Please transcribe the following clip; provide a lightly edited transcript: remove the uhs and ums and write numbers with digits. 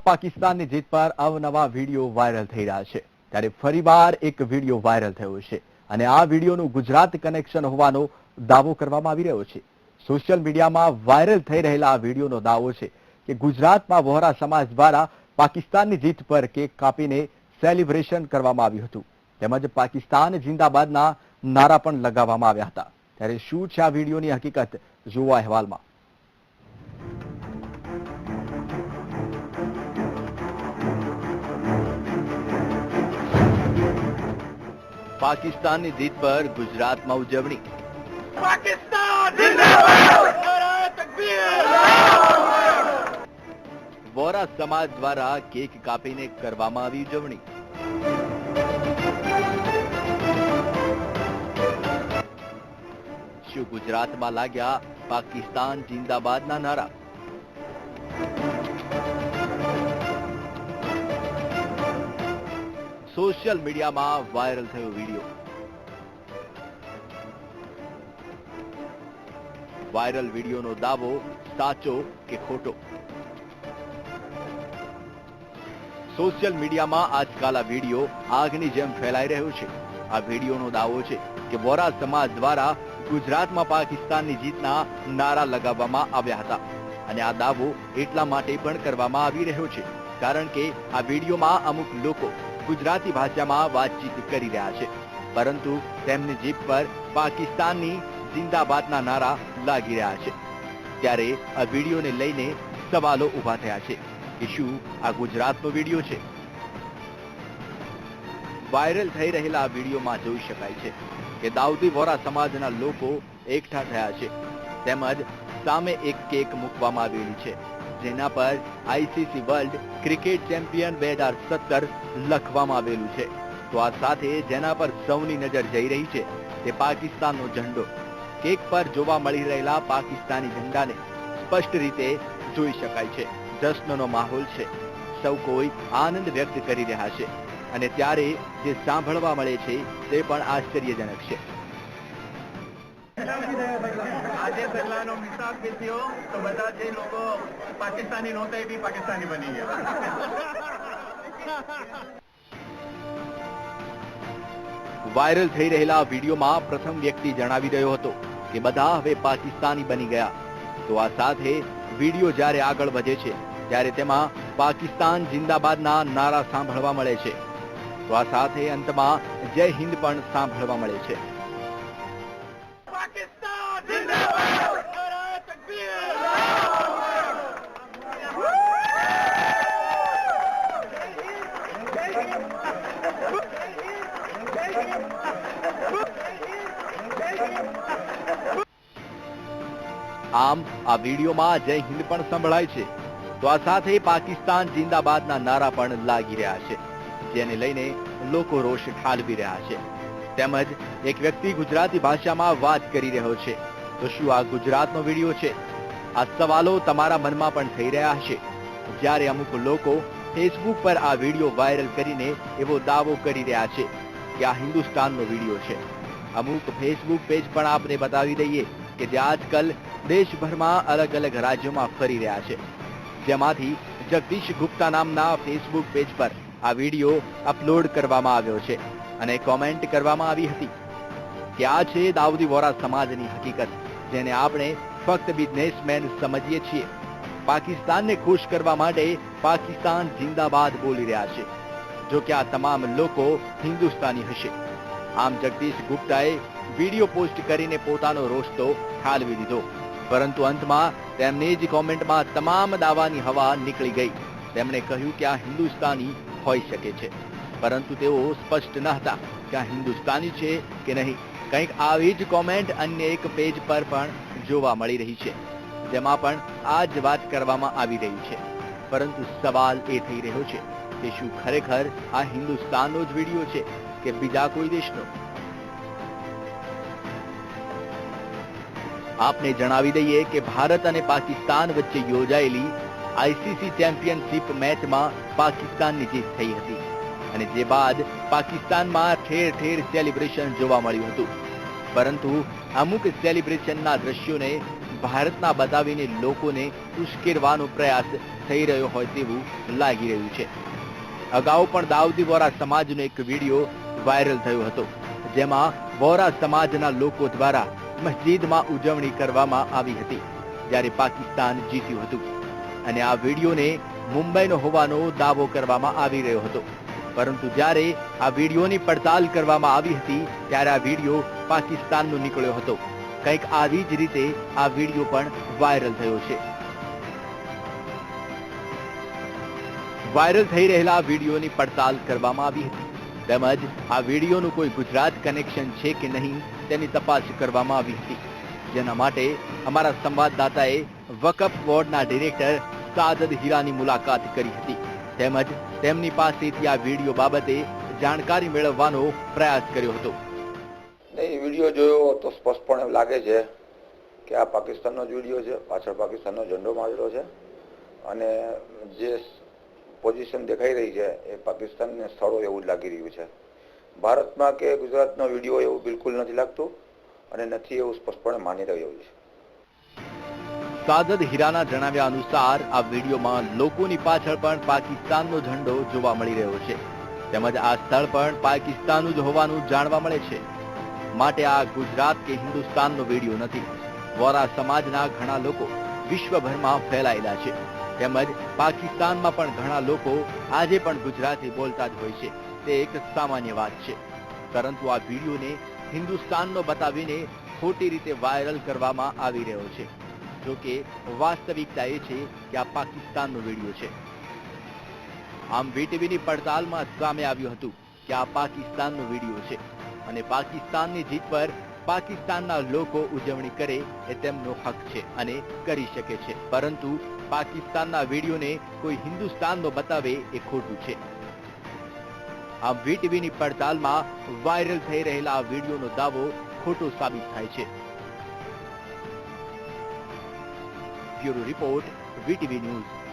પાકિસ્તાનની જીત પર અવનવા વિડીયો વાયરલ થઈ રહ્યા છે ત્યારે ફરીવાર એક વિડીયો વાયરલ થયો છે અને આ વિડીયોનું ગુજરાત કનેક્શન હોવાનો દાવો કરવામાં આવી રહ્યો છે। સોશિયલ મીડિયામાં વાયરલ થઈ રહેલા આ વિડીયોનો દાવો છે કે ગુજરાતમાં વોહરા સમાજ દ્વારા પાકિસ્તાનની જીત પર કેક કાપીને સેલિબ્રેશન કરવામાં આવ્યું હતું તેમજ પાકિસ્તાન જિંદાબાદના નારા પણ લગાવવામાં આવ્યા હતા। ત્યારે શું છે આ વિડીયોની હકીકત જુઓ અહેવાલમાં। પાકિસ્તાનની જીત પર ગુજરાતમાં ઉજવણી। પાકિસ્તાન જિંદાબાદ! નારે તકબીર! વોરા સમાજ દ્વારા કેક કાપીને કરવામાં આવી ઉજવણી। શું ગુજરાતમાં લાગ્યા પાકિસ્તાન જિંદાબાદના નારા? સોશિયલ મીડિયામાં વાયરલ થયો વિડીયો। વાયરલ વિડીયોનો દાવો સાચો કે ખોટો? સોશિયલ મીડિયામાં આજકાલ આ વિડીયો આગની જેમ ફેલાઈ રહ્યો છે। આ વિડીયોનો દાવો છે કે વોરા સમાજ દ્વારા ગુજરાતમાં પાકિસ્તાનની જીતના નારા લગાવવામાં આવ્યા હતા અને આ દાવો એટલા માટે પણ કરવામાં આવી રહ્યો છે કારણ કે આ વિડીયોમાં અમુક લોકો ગુજરાતી ભાષામાં વાતચીત કરી રહ્યા છે પરંતુ તેમની જીભ પર પાકિસ્તાનની જિંદાબાદના નારા લાગી રહ્યા છે। ત્યારે આ વિડીયોને લઈને સવાલો ઊભા થયા છે કે શું આ ગુજરાતનો વિડીયો છે? વાયરલ થઈ રહેલા આ વિડીયોમાં જોઈ શકાય છે કે દાઉદી વોરા સમાજના લોકો એકઠા થયા છે તેમજ સામે એક કેક મૂકવામાં આવેલી છે જેના પર આઈસીસી વર્લ્ડ ક્રિકેટ ચેમ્પિયન 2017 લખવામાં આવેલું છે। તો આ સાથે જેના પર સૌની નજર જઈ રહી છે તે પાકિસ્તાનનો ઝંડો। કેક પર જોવા મળી રહેલા પાકિસ્તાની ઝંડાને સ્પષ્ટ રીતે જોઈ શકાય છે। જશ્નનો માહોલ છે, સૌ કોઈ આનંદ વ્યક્ત કરી રહ્યા છે અને ત્યારે જે સાંભળવા મળે છે તે પણ આશ્ચર્યજનક છે। આજે પહેલાનો મિસાલ બી થયો તો બધા જે લોકો પાકિસ્તાની નહોતા એ બી પાકિસ્તાની બની ગયા। વાયરલ થઈ રહેલા વિડીયોમાં પ્રથમ વ્યક્તિ જણાવી રહ્યો હતો કે બધા હવે પાકિસ્તાની બની ગયા। તો આ સાથે વિડીયો જ્યારે આગળ વધે છે ત્યારે તેમાં પાકિસ્તાન જિંદાબાદના નારા સાંભળવા મળે છે। તો આ સાથે અંતમાં જય હિન્દ પણ સાંભળવા મળે છે। પાકિસ્તાન જિંદાબાદ! નારે તકબીર! આમ આ વિડીયોમાં જય હિન્દ પણ સંભળાય છે તો આ સાથે પાકિસ્તાન જિંદાબાદના નારા પણ લાગી રહ્યા છે જેને લઈને લોકો રોષ ઠાલવી રહ્યા છે તેમજ એક વ્યક્તિ ગુજરાતી ભાષામાં વાત કરી રહ્યો છે। તો શું આ ગુજરાતનો વિડીયો છે? આ સવાલો તમારા મનમાં પણ થઈ રહ્યા હશે જ્યારે અમુક લોકો ફેસબુક પર આ વિડીયો વાયરલ કરીને એવો દાવો કરી રહ્યા છે કે આ હિન્દુસ્તાનનો વિડીયો છે। અમુક ફેસબુક પેજ પણ આપને બતાવી દઈએ કે જે આજકાલ દેશભરમાં અલગ અલગ રાજ્યોમાં ફરી રહ્યા છે જેમાંથી જગદીશ ગુપ્તા નામના ફેસબુક પેજ પર આ વિડીયો અપલોડ કરવામાં આવ્યો છે અને કોમેન્ટ કરવામાં આવી હતી કે આ છે દાઉદી વોરા સમાજની હકીકત જેને આપણે ફક્ત બિઝનેસમેન સમજીએ છીએ। પાકિસ્તાનને ખુશ કરવા માટે પાકિસ્તાન જિંદાબાદ બોલી રહ્યા છે જો કે આ તમામ લોકો હિન્દુસ્તાની હશે। આમ જગદીશ ગુપ્તાએ વિડીયો પોસ્ટ કરીને પોતાનો રોષ તો ઠાલવી દીધો પરંતુ અંતમાં તેમની જ કોમેન્ટમાં તમામ દાવાની હવા નીકળી ગઈ। તેમણે કહ્યું કે આ હિન્દુસ્તાની હોઈ શકે છે પરંતુ તેઓ સ્પષ્ટ ન હતા કે આ હિન્દુસ્તાની છે કે નહીં। કંઈક આવી જ કોમેન્ટ અન્ય એક પેજ પર પણ જોવા મળી રહી છે જેમાં પણ આ જ વાત કરવામાં આવી રહી છે પરંતુ સવાલ એ થઈ રહ્યો છે કે શું ખરેખર આ હિન્દુસ્તાનનો જ વિડીયો છે કે બીજા કોઈ દેશનો? આપને જણાવી દઈએ કે ભારત અને પાકિસ્તાન વચ્ચે યોજાયેલી આઈસીસી ચેમ્પિયનશિપ મેચમાં પાકિસ્તાનની જીત થઈ હતી અને જે બાદ પાકિસ્તાનમાં ઠેર ઠેર સેલિબ્રેશન જોવા મળ્યું હતું પરંતુ અમુક સેલિબ્રેશનના દ્રશ્યોને ભારતના બતાવીને લોકોને ઉશ્કેરવાનો પ્રયાસ થઈ રહ્યો હોય તેવું લાગી રહ્યું છે. અગાઉ પણ દાઉદી વોરા સમાજનો એક વિડીયો વાયરલ થયો હતો, જેમાં વોરા સમાજના લોકો દ્વારા મસ્જિદમાં ઉજવણી કરવામાં આવી હતી જ્યારે પાકિસ્તાન જીત્યું હતું, અને આ વિડીયોને મુંબઈનો હોવાનો દાવો કરવામાં આવી રહ્યો હતો. પરંતુ જ્યારે આ વિડીયોની પડતાલ કરવામાં આવી હતી ત્યારે આ વિડીયો પાકિસ્તાનનો નીકળ્યો હતો. કંઈક આવી જ રીતે આ વિડીયો પણ વાયરલ થયો છે. વાયરલ થઈ રહેલા વિડીયોની પડતાલ કરવામાં આવી હતી, તેમજ આ વિડીયોનું કોઈ ગુજરાત કનેક્શન છે કે નહીં તેની તપાસ કરવામાં આવી હતી, જેના માટે અમારા સંવાદદાતાએ વકફ બોર્ડના ડિરેક્ટર સાદદ હીરાની મુલાકાત કરી હતી, તેમજ તેમની પાસેથી આ વિડીયો બાબતે જાણકારી મેળવવાનો પ્રયાસ કર્યો હતો. એ વિડીયો જોયો તો સ્પષ્ટપણે લાગે છે કે આ પાકિસ્તાનનો જ વિડીયો છે. પાછળ પાકિસ્તાનનો ઝંડો મારેલો છે અને જે પોઝિશન દેખાઈ રહી છે એ પાકિસ્તાનને સ્થળો એવું જ લાગી રહ્યું છે. ભારતમાં કે ગુજરાતનો વિડીયો એવું બિલકુલ નથી લાગતું અને નથી એવું સ્પષ્ટપણે માની રહ્યું છે. સાદદ હીરાના જણાવ્યા અનુસાર આ વિડીયોમાં લોકોની પાછળ પણ પાકિસ્તાનનો ઝંડો જોવા મળી રહ્યો છે, તેમજ આ સ્થળ પણ પાકિસ્તાનનું જ હોવાનું જાણવા મળે છે. માટે આ ગુજરાત કે હિન્દુસ્તાનનો વિડીયો નથી. વોરા સમાજના ઘણા લોકો વિશ્વભરમાં ફેલાયેલા છે, તેમજ પાકિસ્તાનમાં પણ ઘણા લોકો આજે પણ ગુજરાતી બોલતા જ હોય છે. તે એક સામાન્ય વાત છે, પરંતુ આ વિડીયોને હિન્દુસ્તાનનો બતાવીને ખોટી રીતે વાયરલ કરવામાં આવી રહ્યો છે. જોકે વાસ્તવિકતા એ છે કે આ પાકિસ્તાનનો વિડીયો છે. આમ વીટીવીની પડતાલમાં સામે આવ્યું હતું કે આ પાકિસ્તાનનો વિડીયો છે અને પાકિસ્તાનની જીત પર પાકિસ્તાનના લોકો ઉજવણી કરે એ તેમનો હક છે અને કરી શકે છે, પરંતુ પાકિસ્તાનના વિડીયોને કોઈ હિન્દુસ્તાનનો બતાવે એ ખોટું છે. આમ વીટીવીની પડતાલમાં વાયરલ થઈ રહેલા આ વિડીયોનો દાવો ખોટો સાબિત થાય છે. Bureau report, VTV news.